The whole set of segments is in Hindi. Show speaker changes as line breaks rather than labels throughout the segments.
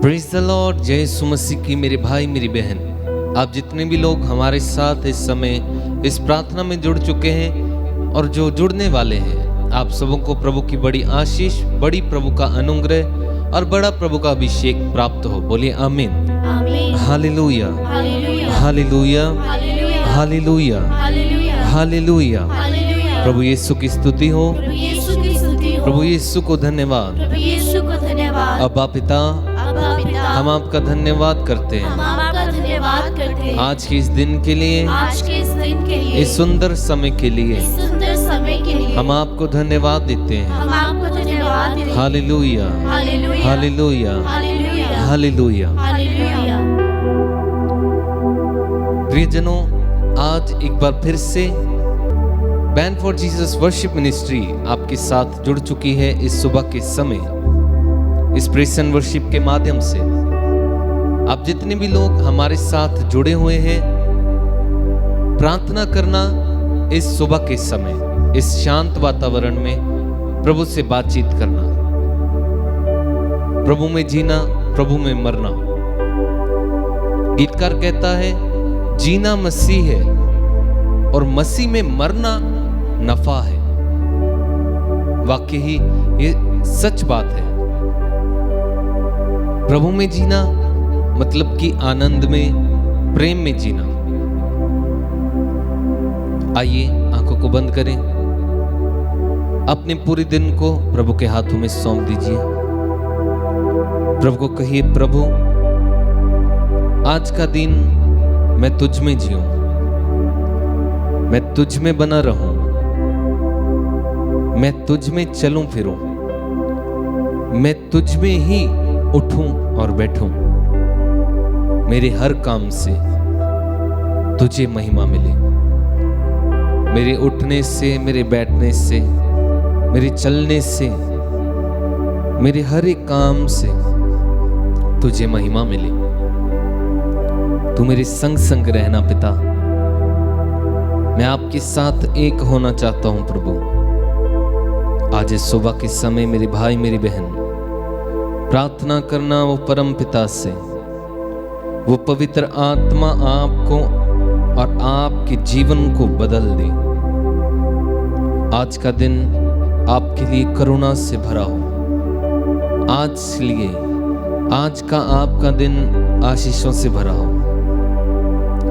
Praise the Lord. जय यीशु मसीह की मेरे भाई मेरी बहन, आप जितने भी लोग हमारे साथ इस समय इस प्रार्थना में जुड़ चुके हैं और जो जुड़ने वाले हैं, आप सबों को प्रभु की बड़ी आशीष, बड़ी प्रभु का अनुग्रह और बड़ा प्रभु का अभिषेक प्राप्त हो। बोलिए आमीन। Hallelujah, hallelujah, hallelujah, hallelujah. प्रभु यीशु की स्तुति हो, प्रभु यीशु को धन्यवाद। अब्बा पिता, हम आपका धन्यवाद करते हैं आज के इस दिन के लिए, इस सुंदर समय के लिए हम आपको धन्यवाद देते हैं। Hallelujah, hallelujah, hallelujah. प्रियजनों, आज एक बार फिर से band for Jesus worship ministry आपके साथ जुड़ चुकी है इस सुबह के समय, इस प्रेज़ एंड वर्शिप के माध्यम से। आप जितने भी लोग हमारे साथ जुड़े हुए हैं, प्रार्थना करना इस सुबह के समय, इस शांत वातावरण में प्रभु से बातचीत करना, प्रभु में जीना, प्रभु में मरना। गीतकार कहता है, जीना मसीह है और मसीह में मरना नफा है। वाकई ही ये सच बात है। प्रभु में जीना मतलब कि आनंद में, प्रेम में जीना। आइए आंखों को बंद करें, अपने पूरे दिन को प्रभु के हाथों में सौंप दीजिए। प्रभु को कहिए, प्रभु आज का दिन मैं तुझ में जीऊं, मैं तुझ में बना रहूं, मैं तुझ में चलूं फिरूं, मैं तुझ में ही उठूं और बैठूं। मेरे हर काम से तुझे महिमा मिले। मेरे उठने से, मेरे बैठने से, मेरे चलने से, मेरे हर एक काम से तुझे महिमा मिले। तू मेरे संग संग रहना पिता। मैं आपके साथ एक होना चाहता हूं प्रभु। आज इस सुबह के समय मेरे भाई मेरी बहन प्रार्थना करना वो परम पिता से, वो पवित्र आत्मा आपको और आपके जीवन को बदल दे। आज का दिन आपके लिए करुणा से भरा हो। आज का आपका दिन आशीषों से भरा हो।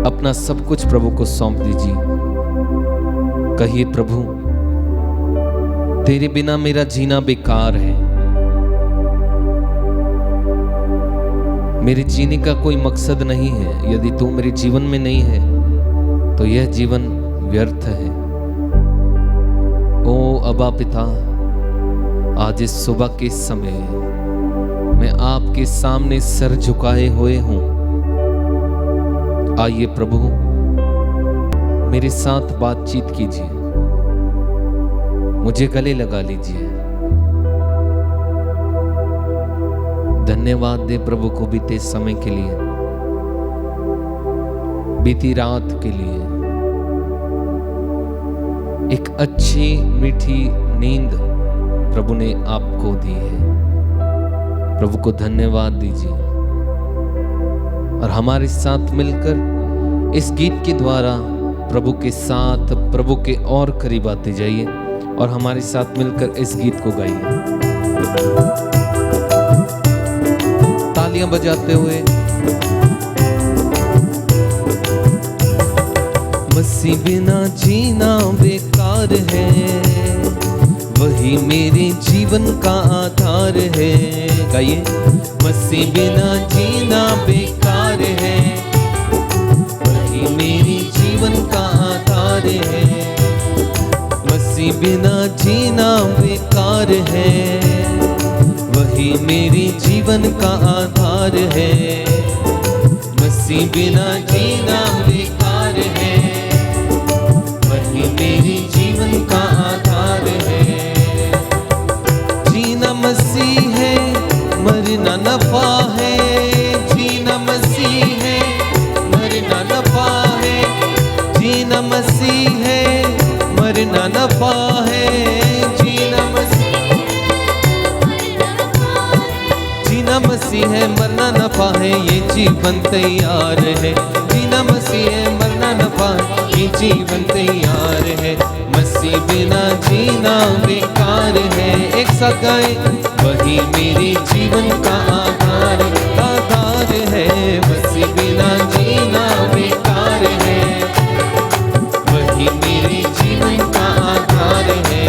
अपना सब कुछ प्रभु को सौंप दीजिए। कहिए, प्रभु तेरे बिना मेरा जीना बेकार है। मेरे जीने का कोई मकसद नहीं है। यदि तू मेरे जीवन में नहीं है तो यह जीवन व्यर्थ है। ओ अब्बा पिता, आज इस सुबह के समय मैं आपके सामने सर झुकाए हुए हूं। आइए प्रभु, मेरे साथ बातचीत कीजिए, मुझे गले लगा लीजिए। धन्यवाद दे प्रभु को बीते समय के लिए, बीती रात के लिए। एक अच्छी मीठी नींद प्रभु ने आपको दी है। प्रभु को धन्यवाद दीजिए और हमारे साथ मिलकर इस गीत के द्वारा प्रभु के साथ, प्रभु के और करीब आते जाइए और हमारे साथ मिलकर इस गीत को गाइए, तालियां बजाते हुए। मसीह बिना जीना बेकार है, वही मेरे जीवन का आधार है। गाइए, मसीह बिना जीना बेकार है, वही मेरे जीवन का आधार है। मसीह बिना जीना बेकार है, वही मेरे जीवन का आधार है। मसीह बिना जीना बेकार है, वही मेरे जीवन का आधार है। जीना मसीह है, मरना नफा है। जीना मसीह है, मरना नफा है। जीना मसीह है, मरना नफा है। जीना मसीह है मरना न पाए ये जीवन तैयार है, जीना मसीह है मरना न पाए ये जीवन तैयार है। मसीह बिना जीना बेकार है, एक साथ गाए, वही मेरे जीवन का आधार आधार है। मसीह बिना जीना बेकार है, वही मेरे जीवन का आधार है।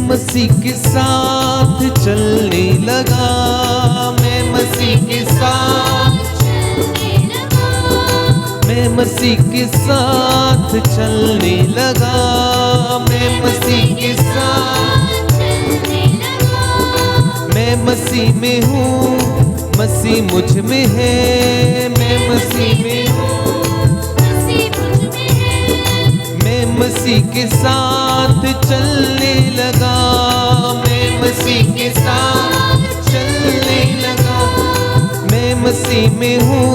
मसीह के साथ चलने लगा, मैं मसीह के साथ चलने लगा, मैं मसीह के साथ चलने लगा, मैं मसीह के साथ चलने लगा। मैं मसीह में हूँ, मसीह मुझ में है, मैं मसीह में हूँ, मसीह मुझ में है। मैं मसीह के साथ चलने लगा, मैं मसीह के साथ चलने लगा। मैं मसीह में हूँ,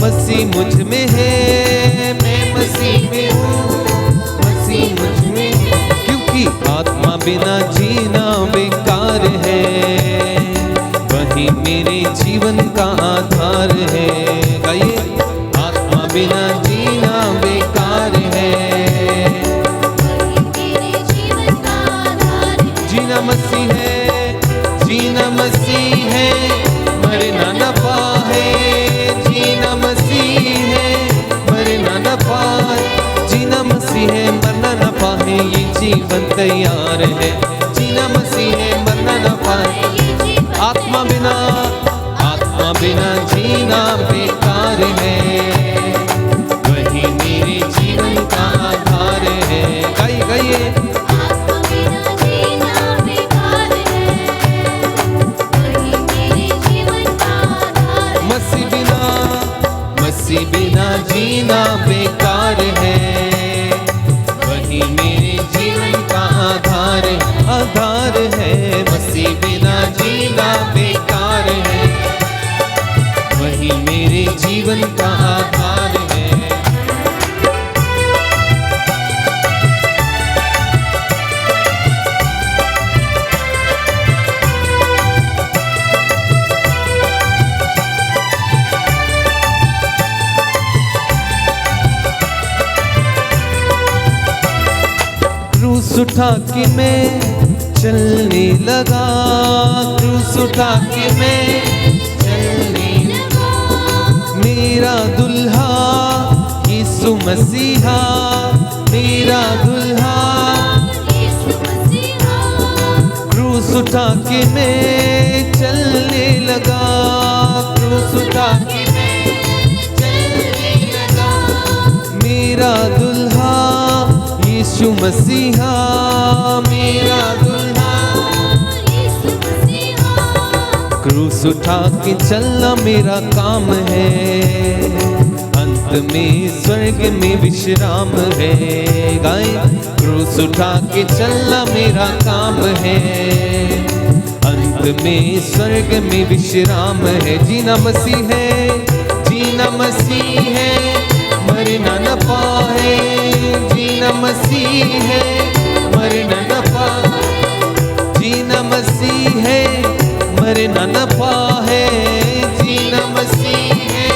मसीह मुझ में है, मैं मसीह में हूँ, मसीह मुझ में है। क्योंकि आत्मा बिना जीना बेकार है, वही मेरे जीवन का आधार है। गाइए, आत्मा बिना जीना बेकार है, जीना मसीह है, जीना मसीह है, मरना न पाए, जीना मसीह है, मरना न पाए, जीना मसीह है, मरना न पाए ये जीवन तैयार है, जीना मसीह है, मरना न पाए। आत्मा बिना जीना बेकार है, वही मेरे जीवन का आधार है। गाइए, मसीह बिना जीना बेकार है, वही मेरे जीवन का आधार आधार है। मसीह बिना जीना बेकार है, वही मेरे जीवन का आधार है। क्रूस उठा के मैं चलने लगा, क्रूस उठा के मैं चलने लगा। मेरा दुल्हा यीशु मसीहा, मेरा दुल्हा यीशु मसीहा। क्रूस उठा के मैं चलने लगा, क्रूस उठा के मैं चलने लगा। मेरा दुल्हा यीशु मसीहा, मेरा दुल्हा यीशु मसीहा। क्रूस उठा के चलना मेरा काम है, अंत में स्वर्ग में विश्राम है। गाए, क्रूस उठा के चलना मेरा काम है, अंत में स्वर्ग में विश्राम है। जीना मसीह है, जीना मसीह है, मरना न पाए, जीना मसीह है, मरना न पाए, जीना मसीह है, मरना न पाए, जीना मसीह है,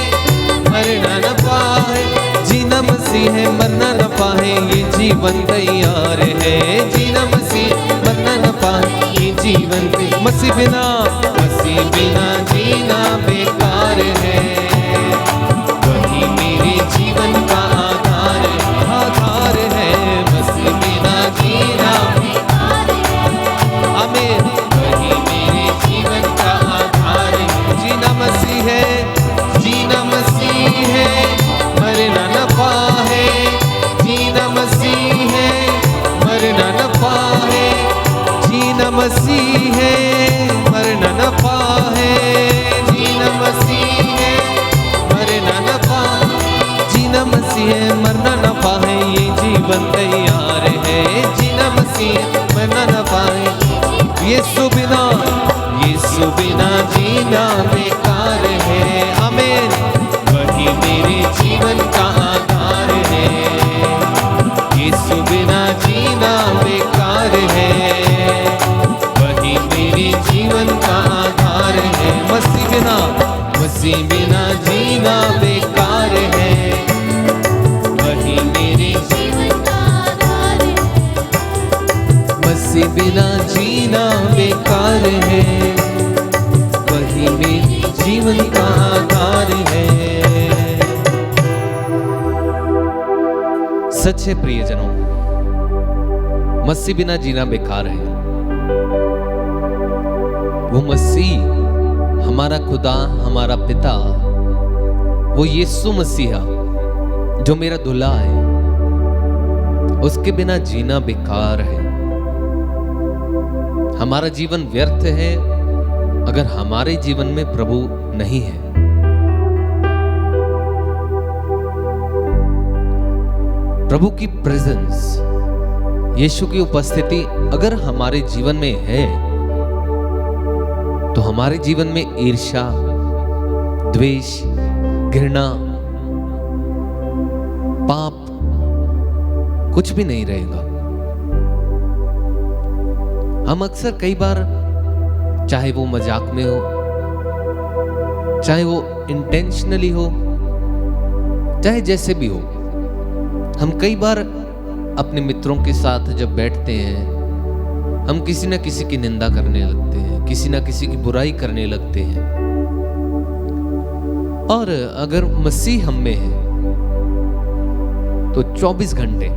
मरना न पाए, जीना मसीह है, मरना न पाए ये जीवन तैयार है। जीना मसीह मरना न पाए ये जीवन मसीह बिना जीना बेकार है, वही मेरे जीवन का आधार है। मसीह बिना जीना बेकार है, आमीन, वही मेरे जीवन का आधार है। जीना मसीह है, जीना मसीह है, मरना न पाए, जीना मसीह है, मरना न पाए, जीना मसीह है, मरना न पाए, मसीह बिना जीना बेकार है, वही मेरे
जीवन का आधार है।
मसीह बिना जीना बेकार है, वही मेरे जीवन का आधार है। सच है प्रियजनों, मसीह बिना जीना बेकार है। वो मसीह हमारा खुदा, हमारा पिता, वो यीशु मसीहा जो मेरा दूल्हा है, उसके बिना जीना बेकार है। हमारा जीवन व्यर्थ है अगर हमारे जीवन में प्रभु नहीं है। प्रभु की प्रेजेंस, यीशु की उपस्थिति अगर हमारे जीवन में है तो हमारे जीवन में ईर्ष्या, द्वेष, घृणा, पाप कुछ भी नहीं रहेगा। हम अक्सर कई बार, चाहे वो मजाक में हो, चाहे वो इंटेंशनली हो, चाहे जैसे भी हो, हम कई बार अपने मित्रों के साथ जब बैठते हैं, हम किसी न किसी की निंदा करने लगते हैं, किसी न किसी की बुराई करने लगते हैं। और अगर मसीह हम में है तो 24 घंटे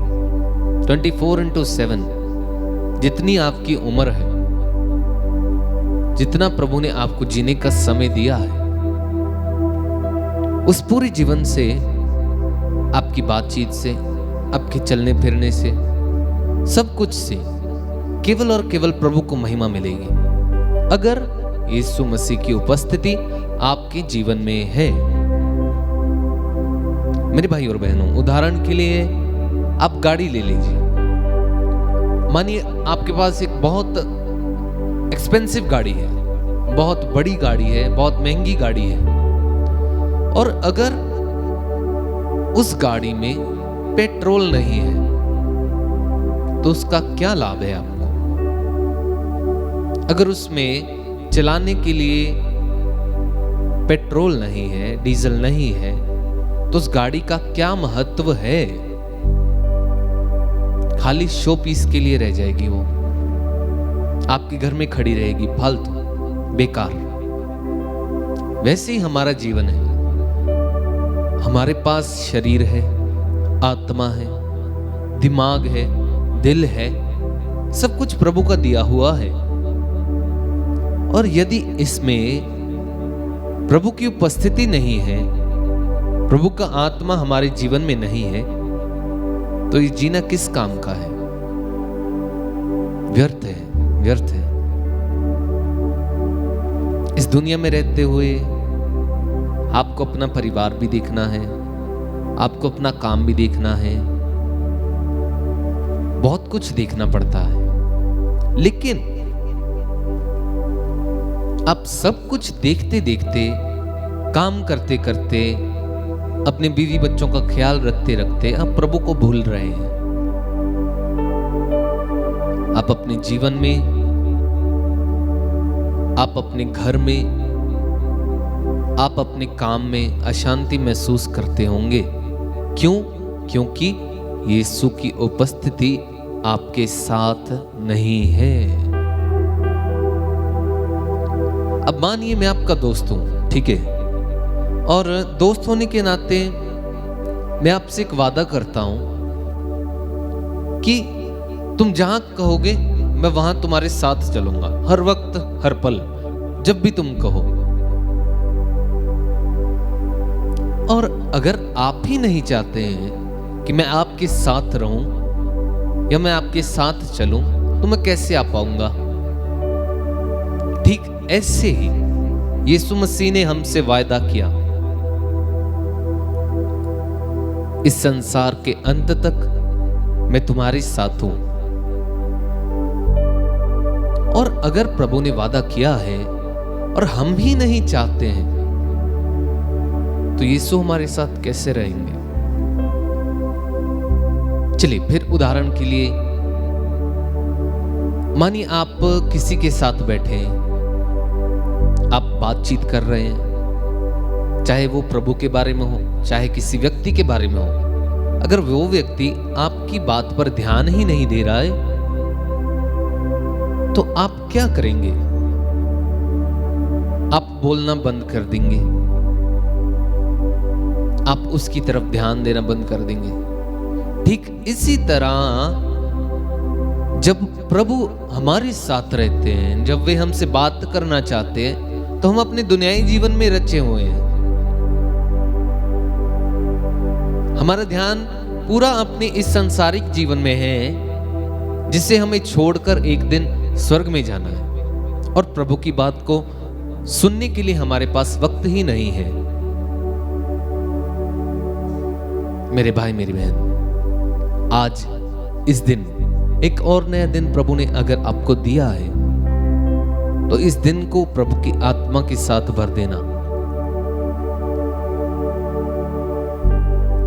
24/7 जितनी आपकी उम्र है, जितना प्रभु ने आपको जीने का समय दिया है, उस पूरे जीवन से, आपकी बातचीत से, आपके चलने फिरने से, सब कुछ से केवल और केवल प्रभु को महिमा मिलेगी अगर यीशु मसीह की उपस्थिति आपके जीवन में है। मेरे भाई और बहनों, उदाहरण के लिए आप गाड़ी ले लीजिए। मानिए आपके पास एक बहुत एक्सपेंसिव गाड़ी है, बहुत बड़ी गाड़ी है, बहुत महंगी गाड़ी है, और अगर उस गाड़ी में पेट्रोल नहीं है तो उसका क्या लाभ है आपको? अगर उसमें चलाने के लिए पेट्रोल नहीं है, डीजल नहीं है, तो उस गाड़ी का क्या महत्व है? खाली शो पीस के लिए रह जाएगी वो, आपके घर में खड़ी रहेगी, फालतू, बेकार। वैसे ही हमारा जीवन है। हमारे पास शरीर है, आत्मा है, दिमाग है, दिल है, सब कुछ प्रभु का दिया हुआ है। और यदि इसमें प्रभु की उपस्थिति नहीं है, प्रभु का आत्मा हमारे जीवन में नहीं है, तो ये जीना किस काम का है? व्यर्थ है, व्यर्थ है। इस दुनिया में रहते हुए आपको अपना परिवार भी देखना है, आपको अपना काम भी देखना है, बहुत कुछ देखना पड़ता है। लेकिन आप सब कुछ देखते देखते, काम करते करते, अपने बीवी बच्चों का ख्याल रखते रखते आप प्रभु को भूल रहे हैं। आप अपने जीवन में, आप अपने घर में, आप अपने काम में अशांति महसूस करते होंगे। क्यों? क्योंकि यीशु की उपस्थिति आपके साथ नहीं है। अब मानिए मैं आपका दोस्त हूं, ठीक है, और दोस्त होने के नाते मैं आपसे एक वादा करता हूं कि तुम जहां कहोगे मैं वहां तुम्हारे साथ चलूंगा, हर वक्त, हर पल, जब भी तुम कहो। और अगर आप ही नहीं चाहते हैं कि मैं आपके साथ रहूं या मैं आपके साथ चलूं, तो मैं कैसे आ पाऊंगा? ठीक ऐसे ही यीशु मसीह ने हमसे वायदा किया, इस संसार के अंत तक मैं तुम्हारे साथ हूं। और अगर प्रभु ने वादा किया है और हम ही नहीं चाहते हैं, तो यीशु हमारे साथ कैसे रहेंगे? चलिए फिर उदाहरण के लिए, मानिए आप किसी के साथ बैठे हैं, आप बातचीत कर रहे हैं, चाहे वो प्रभु के बारे में हो, चाहे किसी व्यक्ति के बारे में हो, अगर वो व्यक्ति आपकी बात पर ध्यान ही नहीं दे रहा है तो आप क्या करेंगे? आप बोलना बंद कर देंगे, आप उसकी तरफ ध्यान देना बंद कर देंगे। ठीक इसी तरह जब प्रभु हमारे साथ रहते हैं, जब वे हमसे बात करना चाहते हैं, तो हम अपने दुनियाई जीवन में रचे हुए हैं। हमारा ध्यान पूरा अपने इस सांसारिक जीवन में है, जिसे हमें छोड़कर एक दिन स्वर्ग में जाना है, और प्रभु की बात को सुनने के लिए हमारे पास वक्त ही नहीं है। मेरे भाई मेरी बहन, आज इस दिन एक और नया दिन प्रभु ने अगर आपको दिया है, तो इस दिन को प्रभु की आत्मा के साथ भर देना।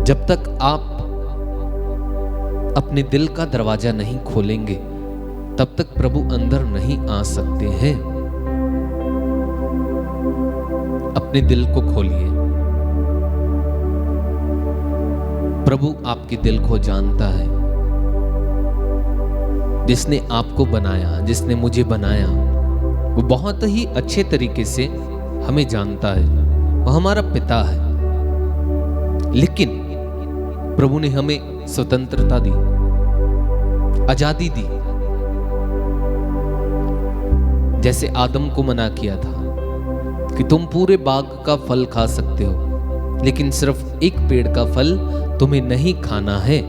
जब तक आप अपने दिल का दरवाजा नहीं खोलेंगे, तब तक प्रभु अंदर नहीं आ सकते हैं। अपने दिल को खोलिए। प्रभु आपके दिल को जानता है। जिसने आपको बनाया, जिसने मुझे बनाया, वो बहुत ही अच्छे तरीके से हमें जानता है। वो हमारा पिता है। लेकिन प्रभु ने हमें स्वतंत्रता दी, आजादी दी। जैसे आदम को मना किया था कि तुम पूरे बाग का फल खा सकते हो, लेकिन सिर्फ एक पेड़ का फल तुम्हें नहीं खाना है।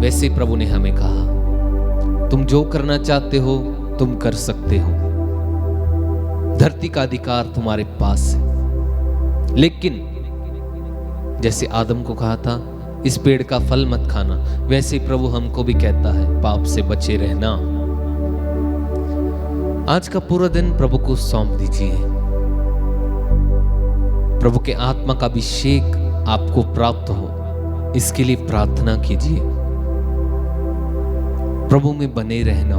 वैसे प्रभु ने हमें कहा, तुम जो करना चाहते हो तुम कर सकते हो। धरती का अधिकार तुम्हारे पास है। लेकिन जैसे आदम को कहा था इस पेड़ का फल मत खाना, वैसे प्रभु हमको भी कहता है पाप से बचे रहना। आज का पूरा दिन प्रभु को सौंप दीजिए। प्रभु के आत्मा का अभिषेक आपको प्राप्त हो, इसके लिए प्रार्थना कीजिए। प्रभु में बने रहना।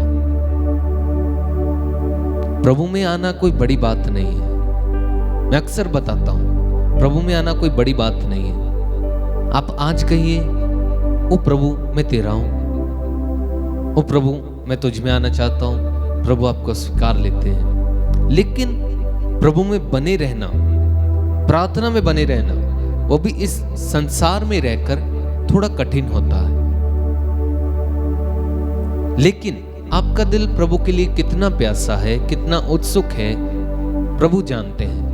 प्रभु में आना कोई बड़ी बात नहीं है। मैं अक्सर बताता हूं, प्रभु में आना कोई बड़ी बात नहीं है। आप आज कहिए, ओ प्रभु मैं तेरा हूं, ओ प्रभु मैं तुझ में आना चाहता हूं। प्रभु आपको स्वीकार लेते हैं। लेकिन प्रभु में बने रहना, प्रार्थना में बने रहना, वो भी इस संसार में रहकर थोड़ा कठिन होता है। लेकिन आपका दिल प्रभु के लिए कितना प्यासा है, कितना उत्सुक है, प्रभु जानते हैं।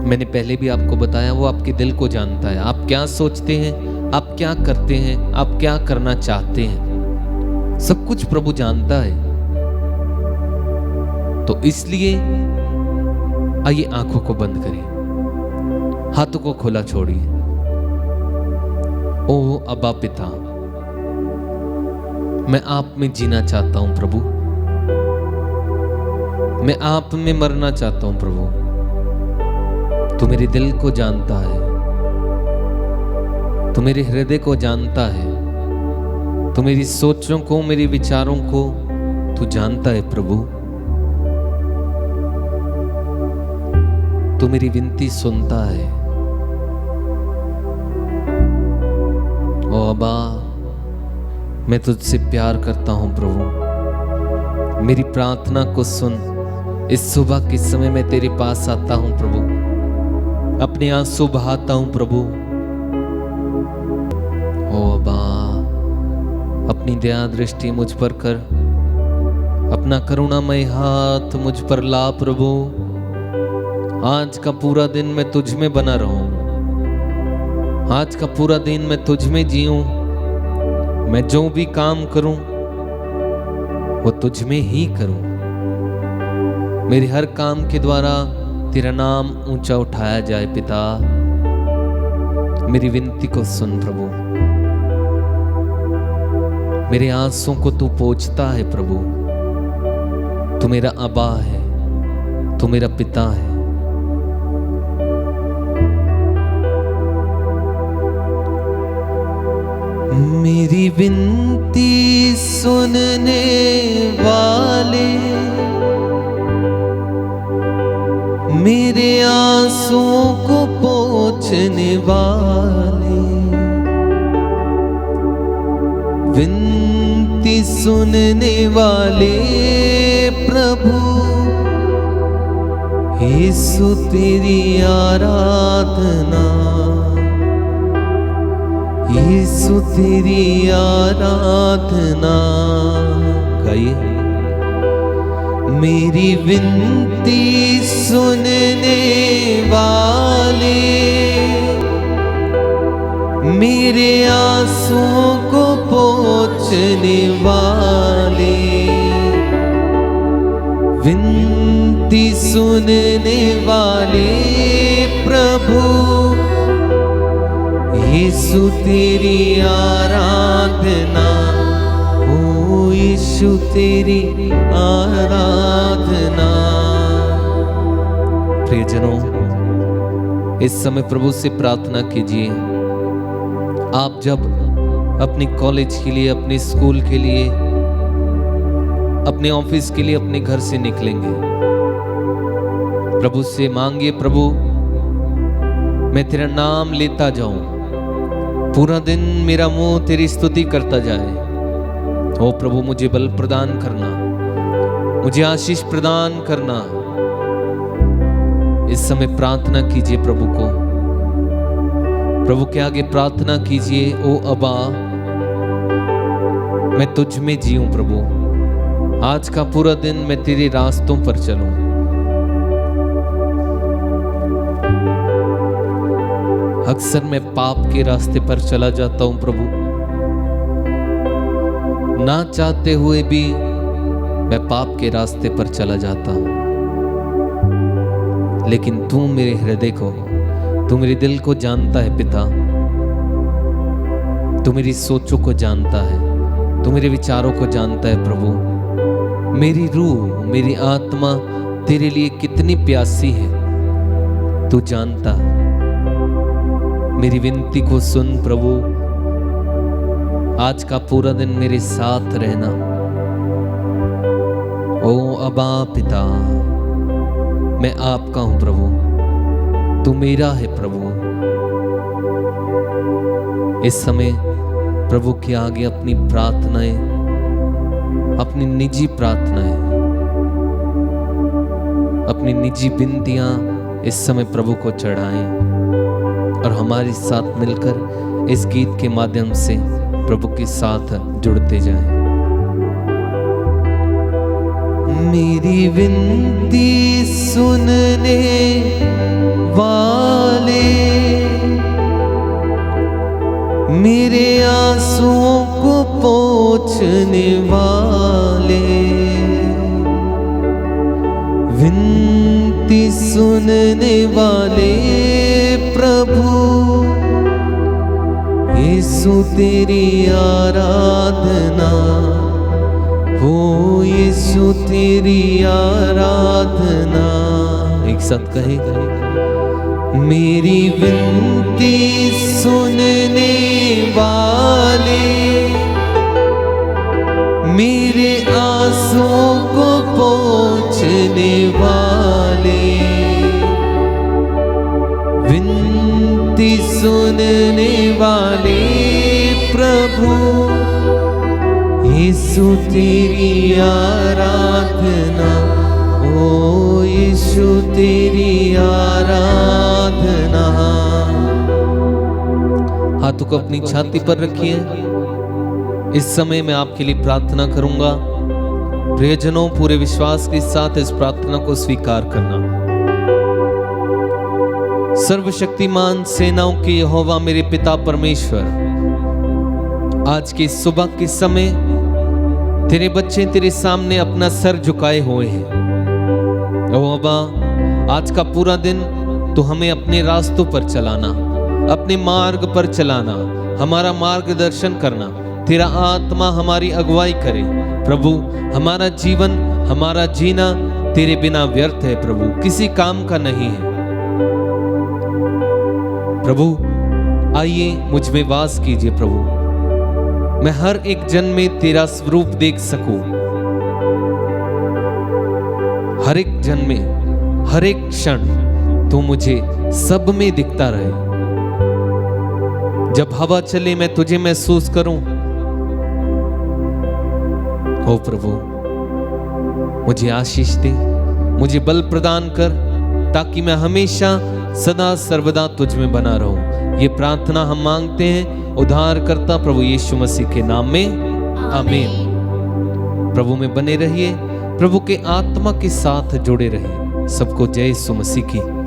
मैंने पहले भी आपको बताया, वो आपके दिल को जानता है। आप क्या सोचते हैं, आप क्या करते हैं, आप क्या करना चाहते हैं, सब कुछ प्रभु जानता है। तो इसलिए आइए आंखों को बंद करिए, हाथों को खुला छोड़िए। ओ अब्बा पिता, मैं आप में जीना चाहता हूं प्रभु, मैं आप में मरना चाहता हूं प्रभु। तू मेरे दिल को जानता है, तू मेरे हृदय को जानता है, तू मेरी सोचों को, मेरे विचारों को तू जानता है प्रभु। तू मेरी विनती सुनता है। ओ अब्बा, मैं तुझसे प्यार करता हूं प्रभु। मेरी प्रार्थना को सुन। इस सुबह के समय मैं तेरे पास आता हूं प्रभु, अपने आंसू बहाता हूं प्रभु। ओ अब्बा, अपनी दया दृष्टि मुझ पर कर, अपना करुणामय हाथ मुझ पर ला प्रभु। आज का पूरा दिन मैं तुझ में बना रहूं, आज का पूरा दिन मैं तुझ में जीऊं। मैं जो भी काम करूं वो तुझ में ही करूं। मेरे हर काम के द्वारा तेरा नाम ऊंचा उठाया जाए पिता। मेरी विनती को सुन प्रभु। मेरे आंसुओं को तू पोंछता है प्रभु। तू मेरा अब्बा है, तू मेरा पिता है। मेरी विनती सुनने वाले मेरे आंसुओं को पोंछने वाले, विनती सुनने वाले प्रभु, यीशु तेरी आराधना, यीशु तेरी आराधना। गाइए। मेरी विनती सुनने वाले, मेरे आंसुओं को पोंछने वाले, विनती सुनने वाले प्रभु, यीशु तेरी आराधना, ओ यीशु तेरी आराधना। प्रियजनों, इस समय प्रभु से प्रार्थना कीजिए। आप जब अपने कॉलेज के लिए, अपने स्कूल के लिए, अपने ऑफिस के लिए अपने घर से निकलेंगे, प्रभु से मांगिए, प्रभु मैं तेरा नाम लेता जाऊं, पूरा दिन मेरा मुंह तेरी स्तुति करता जाए। ओ प्रभु, मुझे बल प्रदान करना, मुझे आशीष प्रदान करना। इस समय प्रार्थना कीजिए प्रभु को, प्रभु के आगे प्रार्थना कीजिए। ओ अबा, मैं तुझ में जीऊं प्रभु, आज का पूरा दिन मैं तेरे रास्तों पर चलूं। अक्सर मैं पाप के रास्ते पर चला जाता हूं प्रभु, ना चाहते हुए भी मैं पाप के रास्ते पर चला जाता हूं, लेकिन तू मेरे हृदय को, तू मेरे दिल को जानता है पिता, तू मेरी सोचों को जानता है, तू मेरे विचारों को जानता है प्रभु। मेरी रूह, मेरी आत्मा तेरे लिए कितनी प्यासी है तू जानता है। मेरी विनती को सुन प्रभु, आज का पूरा दिन मेरे साथ रहना। ओ अबा पिता, मैं आपका हूं प्रभु, तू मेरा है प्रभु। इस समय प्रभु के आगे अपनी प्रार्थनाएं, अपनी निजी प्रार्थनाएं, अपनी निजी विनतियां इस समय प्रभु को चढ़ाएं और हमारे साथ मिलकर इस गीत के माध्यम से प्रभु के साथ जुड़ते जाएं। मेरी विनती सुनने वाले, मेरे आंसुओं को पोंछने वाले, विनती सुनने वाले प्रभु, यीशु तेरी आराधना, हो यीशु तेरी आराधना। एक साथ कहेगा, मेरी विनती सुनने वाले, मेरे आंसुओं को पोंछने वाले, विनती सुनने वाले प्रभु, यीशु तेरी आराधना, ओ यीशु तेरी आराधना। हाथों को अपनी छाती पर रखिए। इस समय मैं आपके लिए प्रार्थना करूंगा। प्रियजनों, पूरे विश्वास के साथ इस प्रार्थना को स्वीकार करना। सर्वशक्तिमान सेनाओं के यहोवा मेरे पिता परमेश्वर, आज की सुबह के समय तेरे बच्चे तेरे सामने अपना सर झुकाए हुए हैं। ओ अब्बा, आज का पूरा दिन तू हमें अपने रास्तों पर चलाना, अपने मार्ग पर चलाना, हमारा मार्गदर्शन करना। तेरा आत्मा हमारी अगुवाई करे प्रभु। हमारा जीवन, हमारा जीना तेरे बिना व्यर्थ है प्रभु, किसी काम का नहीं है प्रभु। आइए मुझ में वास कीजिए प्रभु, मैं हर एक जन में तेरा स्वरूप देख सकूं, हर एक जन में हर एक क्षण तू मुझे सब में दिखता रहे। जब हवा चले मैं तुझे महसूस करूं। ओ प्रभु, मुझे आशीष दे, मुझे बल प्रदान कर, ताकि मैं हमेशा सदा सर्वदा तुझ में बना रहूं। ये प्रार्थना हम मांगते हैं उद्धारकर्ता प्रभु यीशु मसीह के नाम में, आमीन। प्रभु में बने रहिए, प्रभु के आत्मा के साथ जुड़े रहिए। सबको जय यीशु मसीह की।